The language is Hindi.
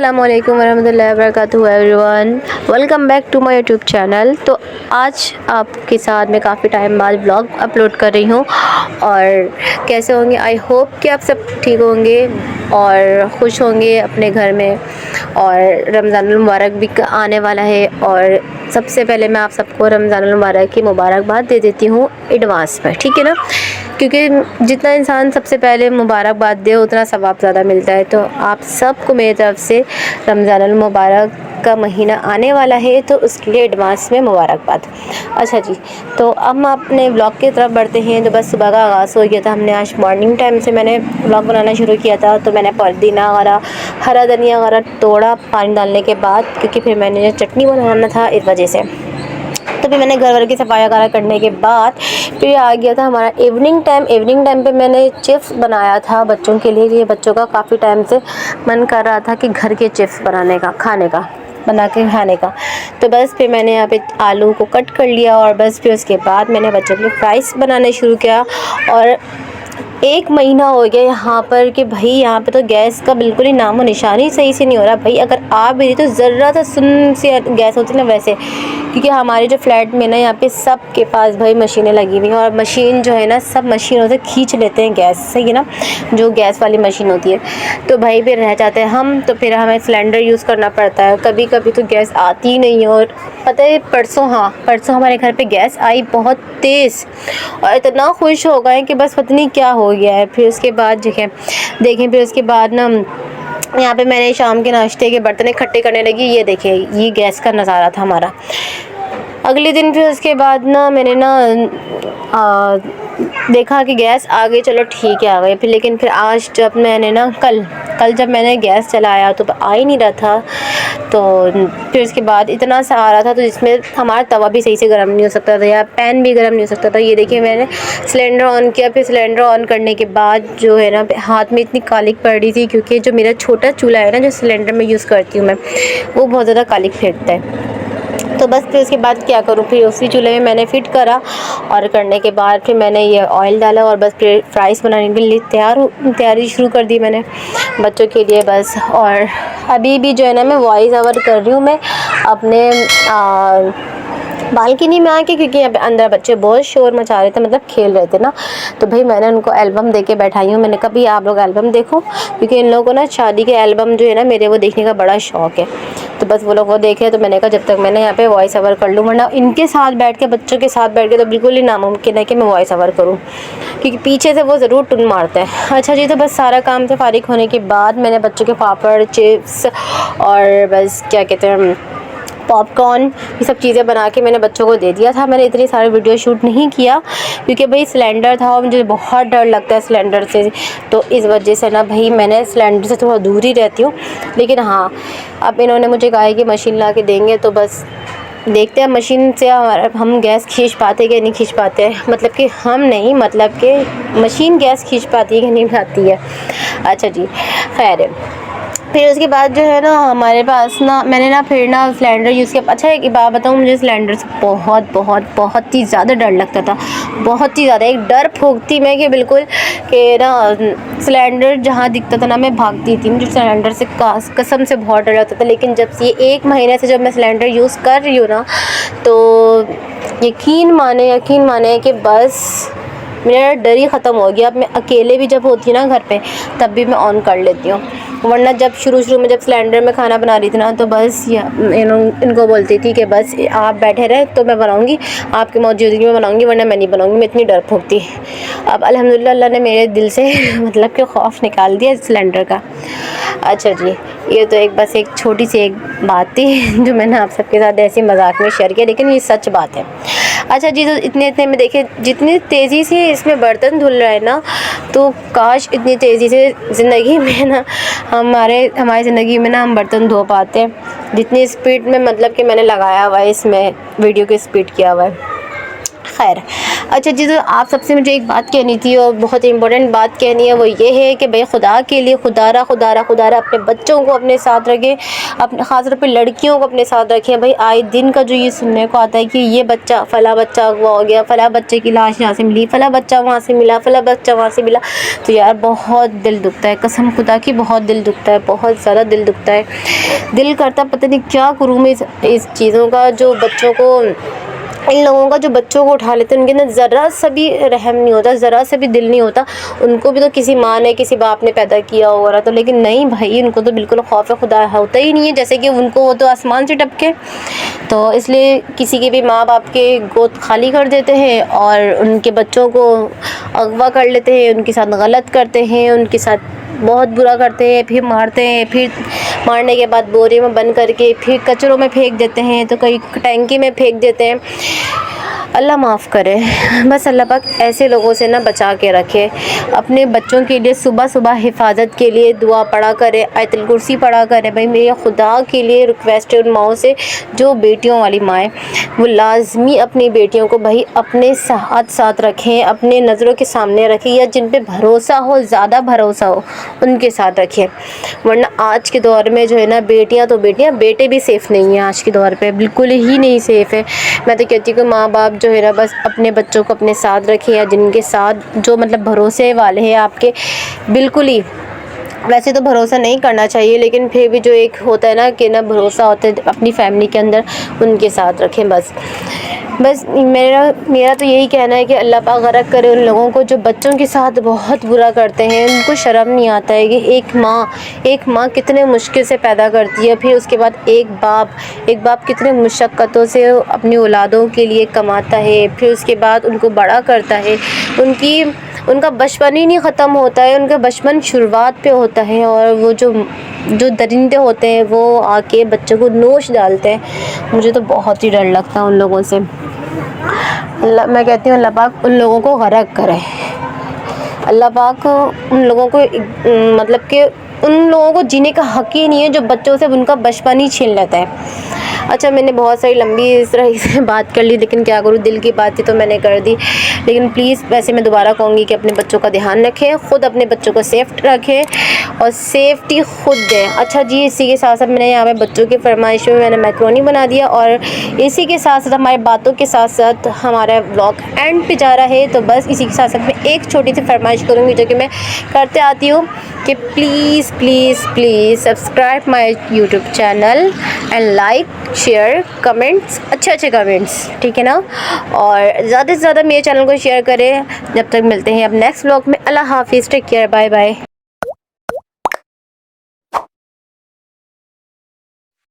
अस्सलामुअलैकुम वरहमतुल्लाहि वबरकातुहू everyone, welcome back to my YouTube channel. तो आज आपके साथ मैं काफ़ी टाइम बाद व्लॉग अपलोड कर रही हूँ। और कैसे होंगे, आई होप कि आप सब ठीक होंगे और खुश होंगे अपने घर में। और रमज़ानुल मुबारक भी आने वाला है और सबसे पहले मैं आप सबको रमज़ानुल मुबारक की मुबारकबाद दे देती हूँ एडवांस में, ठीक है ना, क्योंकि जितना इंसान सबसे पहले मुबारकबाद दे उतना सवाब ज़्यादा मिलता है। तो आप सबको मेरी तरफ से रमज़ानुल मुबारक का महीना आने वाला है, तो उसके लिए एडवांस में मुबारकबाद। अच्छा जी, तो अब हम अपने व्लॉग की तरफ बढ़ते हैं। तो बस सुबह का आगाज़ हो गया था, हमने आज मॉर्निंग टाइम से मैंने व्लॉग बनाना शुरू किया था। तो मैंने पुदीना वगैरह, हरा धनिया वगैरह तोड़ा पानी डालने के बाद, क्योंकि फिर मैंने चटनी बनाना था इस वजह से। तो फिर मैंने घर वर की सफाई वगैरह करने के बाद फिर आ गया था हमारा इवनिंग टाइम। इवनिंग टाइम पे मैंने चिप्स बनाया था बच्चों के लिए। ये बच्चों का काफ़ी टाइम से मन कर रहा था कि घर के चिप्स बनाने का, बना के खाने का। तो बस फिर मैंने यहाँ पे आलू को कट कर लिया और बस फिर उसके बाद मैंने बच्चों के लिए फ्राइज़ बनाने शुरू किया। और 1 महीना हो गया यहाँ पर कि भाई यहाँ पे तो गैस का बिल्कुल ही नामो निशान ही सही से नहीं हो रहा। भाई अगर आ भी रही तो ज़रा सा सुन सी गैस होती ना वैसे, क्योंकि हमारे जो फ्लैट में ना यहाँ पे सब के पास भाई मशीनें लगी हुई हैं। और मशीन जो है ना, सब मशीनों से खींच लेते हैं गैस, सही है ना, जो गैस वाली मशीन होती है। तो भाई फिर रह जाते हैं हम, तो फिर हमें सिलेंडर यूज़ करना पड़ता है। कभी कभी तो गैस आती ही नहीं है। और पता है परसों हमारे घर पे गैस आई बहुत तेज़, और इतना खुश हो गए कि बस पता नहीं क्या हो गया है। फिर उसके बाद देखें फिर उसके बाद ना यहाँ पे मैंने शाम के नाश्ते के बर्तन इकट्ठे करने लगी। ये देखिए, ये गैस का नज़ारा था हमारा। अगले दिन फिर उसके बाद ना मैंने ना देखा कि गैस आ गई, चलो ठीक है आ गई। फिर लेकिन फिर आज जब मैंने ना कल जब मैंने गैस चलाया तो आ ही नहीं रहा था। तो फिर उसके बाद इतना सा आ रहा था तो जिसमें हमारा तवा भी सही से गर्म नहीं हो सकता था या पैन भी गर्म नहीं हो सकता था। ये देखिए, मैंने सिलेंडर ऑन किया। फिर सिलेंडर ऑन करने के बाद जो है ना, हाथ में इतनी कालिक पड़ रही थी, क्योंकि जो मेरा छोटा चूल्हा है ना, जो सिलेंडर में यूज़ करती हूँ मैं, वो बहुत ज़्यादा कालिक फेंकता है। तो बस फिर उसके बाद क्या करूँ, फिर उसी चूल्हे में मैंने फ़िट करा। और करने के बाद फिर मैंने ये ऑयल डाला और बस फिर फ्राइज़ बनाने के लिए तैयारी शुरू कर दी मैंने बच्चों के लिए बस। और अभी भी जो है ना, मैं वॉइस ओवर कर रही हूँ मैं अपने बालकनी में आके, क्योंकि यहाँ पे अंदर बच्चे बहुत शोर मचा रहे थे, मतलब खेल रहे थे ना। तो भाई मैंने उनको एल्बम दे के बैठाई हूँ। मैंने कहा भी आप लोग एल्बम देखो, क्योंकि इन लोगों को ना शादी के एल्बम जो है ना मेरे, वो देखने का बड़ा शौक़ है। तो बस वो लोग वो देखे, तो मैंने कहा जब तक मैंने यहाँ पे वॉइस ओवर कर लूँ, वरना इनके साथ बैठ के, बच्चों के साथ बैठ के तो बिल्कुल ही नामुमकिन है कि मैं वॉइस ओवर करूँ, क्योंकि पीछे से वो ज़रूर टुन मारते हैं। अच्छा जी, तो बस सारा काम से फारिग होने के बाद मैंने बच्चों के पापड़, चिप्स और बस क्या कहते हैं, पॉपकॉर्न, ये सब चीज़ें बना के मैंने बच्चों को दे दिया था। मैंने इतनी सारी वीडियो शूट नहीं किया, क्योंकि भाई सिलेंडर था और मुझे बहुत डर लगता है सिलेंडर से। तो इस वजह से ना भाई मैंने सिलेंडर से थोड़ा दूर ही रहती हूँ। लेकिन हाँ, अब इन्होंने मुझे कहा है कि मशीन ला के देंगे, तो बस देखते हैं मशीन से हम गैस खींच पाते कि नहीं खींच पाते। मतलब कि हम नहीं, मतलब कि मशीन गैस खींच पाती है कि नहीं पाती है। अच्छा जी, खैर फिर उसके बाद जो है ना, हमारे पास ना मैंने ना फिर ना सिलेंडर यूज़ किया। अच्छा एक बात बताऊँ, मुझे सिलेंडर से बहुत ही ज़्यादा डर लगता था, बहुत ही ज़्यादा। एक डर फूंकती मैं कि बिल्कुल कि ना सिलेंडर जहाँ दिखता था ना मैं भागती थी। मुझे सिलेंडर से कसम से बहुत डर लगता था। लेकिन जब से ये 1 महीने से जब मैं सिलेंडर यूज़ कर रही हूँ ना, तो यकीन माने कि बस मेरा डर ही ख़त्म हो गया। अब मैं अकेले भी जब होती ना घर पे, तब भी मैं ऑन कर लेती हूँ। वरना जब शुरू में जब सिलेंडर में खाना बना रही थी ना, तो बस इनको बोलती थी कि बस आप बैठे रहे तो मैं बनाऊँगी, आपकी मौजूदगी में बनाऊँगी, वरना मैं नहीं बनाऊँगी। मैं इतनी डरपोक थी। अब अल्हम्दुलिल्लाह अल्लाह ने मेरे दिल से मतलब कि खौफ निकाल दिया सिलेंडर का। अच्छा जी, ये तो बस एक छोटी सी एक बात थी जो मैंने आप सबके साथ ऐसे मजाक में शेयर किया, लेकिन ये सच बात है। अच्छा जी, तो इतने में देखिए, जितनी तेज़ी से इसमें बर्तन धुल रहा है ना, तो काश इतनी तेज़ी से ज़िंदगी में ना हमारी ज़िंदगी में ना हम बर्तन धो पाते, जितनी स्पीड में मतलब कि मैंने लगाया हुआ है इसमें, वीडियो की स्पीड किया हुआ है। खैर, अच्छा जी, तो आप सबसे मुझे एक बात कहनी थी और बहुत इंपॉर्टेंट बात कहनी है, वो ये है कि भाई खुदा के लिए खुदारा अपने बच्चों को अपने साथ रखें, अपने ख़ास तौर पे लड़कियों को अपने साथ रखें। भाई आए दिन का जो ये सुनने को आता है कि ये बच्चा फ़ला बच्चा अगवा हो गया, फ़ला बच्चे की लाश यहाँ से मिली, फ़ला बच्चा वहाँ से मिला, फ़ला बच्चा वहाँ से मिला, तो यार बहुत दिल दुखता है, कसम खुदा की बहुत दिल दुखता है, बहुत ज़्यादा दिल दुखता है। दिल करता पता नहीं क्या करूँ मैं इस चीज़ों का, जो बच्चों को, इन लोगों का जो बच्चों को उठा लेते हैं, उनके अंदर ज़रा सा भी रहम नहीं होता, ज़रा सा भी दिल नहीं होता। उनको भी तो किसी माँ ने किसी बाप ने पैदा किया होगा, तो लेकिन नहीं भाई, उनको तो बिल्कुल खौफ खुदा होता ही नहीं है, जैसे कि उनको वो तो आसमान से टपके। तो इसलिए किसी के भी माँ बाप के गोद खाली कर देते हैं और उनके बच्चों को अगवा कर लेते हैं, उनके साथ गलत करते हैं, उनके साथ बहुत बुरा करते हैं, फिर मारते हैं, फिर मारने के बाद बोरे में बंद करके फिर कचरों में फेंक देते हैं, तो कहीं टैंकी में फेंक देते हैं। अल्लाह माफ़ करे, बस अल्लाह पाक ऐसे लोगों से ना बचा के रखे। अपने बच्चों के लिए सुबह सुबह हिफाजत के लिए दुआ पढ़ा करे, आयतुल कुर्सी पढ़ा करे। भाई मेरे खुदा के लिए रिक्वेस्ट है उन माओं से जो बेटियों वाली माएँ, वो लाजमी अपनी बेटियों को भाई अपने साथ रखें, अपने नज़रों के सामने रखें, या जिन पे भरोसा हो, ज़्यादा भरोसा हो, उनके साथ रखें। वरना आज के दौर में जो है ना, बेटियाँ तो बेटियाँ, बेटे भी सेफ़ नहीं हैं आज के दौर पे, बिल्कुल ही नहीं सेफ़ है। मैं तो कहती हूँ कि माँ बाप जो है ना, बस अपने बच्चों को अपने साथ रखें, या जिनके साथ जो मतलब भरोसे वाले हैं आपके, बिल्कुल ही, वैसे तो भरोसा नहीं करना चाहिए, लेकिन फिर भी जो एक होता है ना कि ना भरोसा होता है अपनी फैमिली के अंदर, उनके साथ रखें। बस मेरा तो यही कहना है कि अल्लाह पाक गरक करे उन लोगों को जो बच्चों के साथ बहुत बुरा करते हैं। उनको शर्म नहीं आता है कि एक माँ कितने मुश्किल से पैदा करती है, फिर उसके बाद एक बाप कितने मुशक्क़तों से अपनी औलादों के लिए कमाता है, फिर उसके बाद उनको बड़ा करता है। उनका बचपन ही नहीं ख़त्म होता है, उनका बचपन शुरुआत पे होता है, और वो जो दरिंदे होते हैं वो आके बच्चों को नोच डालते हैं। मुझे तो बहुत ही डर लगता है उन लोगों से। मैं कहती हूँ अल्लाह पाक उन लोगों को गरक करे, अल्लाह पाक उन लोगों को मतलब कि उन लोगों को जीने का हक़ ही नहीं है जो बच्चों से उनका बचपन ही छीन लेता है। अच्छा, मैंने बहुत सारी लंबी इस तरह से बात कर ली, लेकिन क्या करूँ, दिल की बात थी तो मैंने कर दी। लेकिन प्लीज़ वैसे मैं दोबारा कहूँगी कि अपने बच्चों का ध्यान रखें, ख़ुद अपने बच्चों को सेफ़ रखें और सेफ्टी ख़ुद दें। अच्छा जी, इसी के साथ साथ मैंने यहाँ पे बच्चों की फरमाइश में मैंने मैक्रोनी बना दिया, और इसी के साथ साथ हमारी बातों के साथ साथ हमारा व्लॉग एंड पे जा रहा है। तो बस इसी के साथ साथ मैं एक छोटी सी फरमाइश करूँगी जो कि मैं करते आती हूँ कि please please please subscribe my YouTube channel and like share comments, अच्छे कमेंट्स, ठीक है ना। और ज़्यादा से ज़्यादा मेरे चैनल को शेयर करें। जब तक मिलते हैं अब नेक्स्ट व्लॉग में, अल्लाह हाफिज़, टेक केयर, बाय बाय।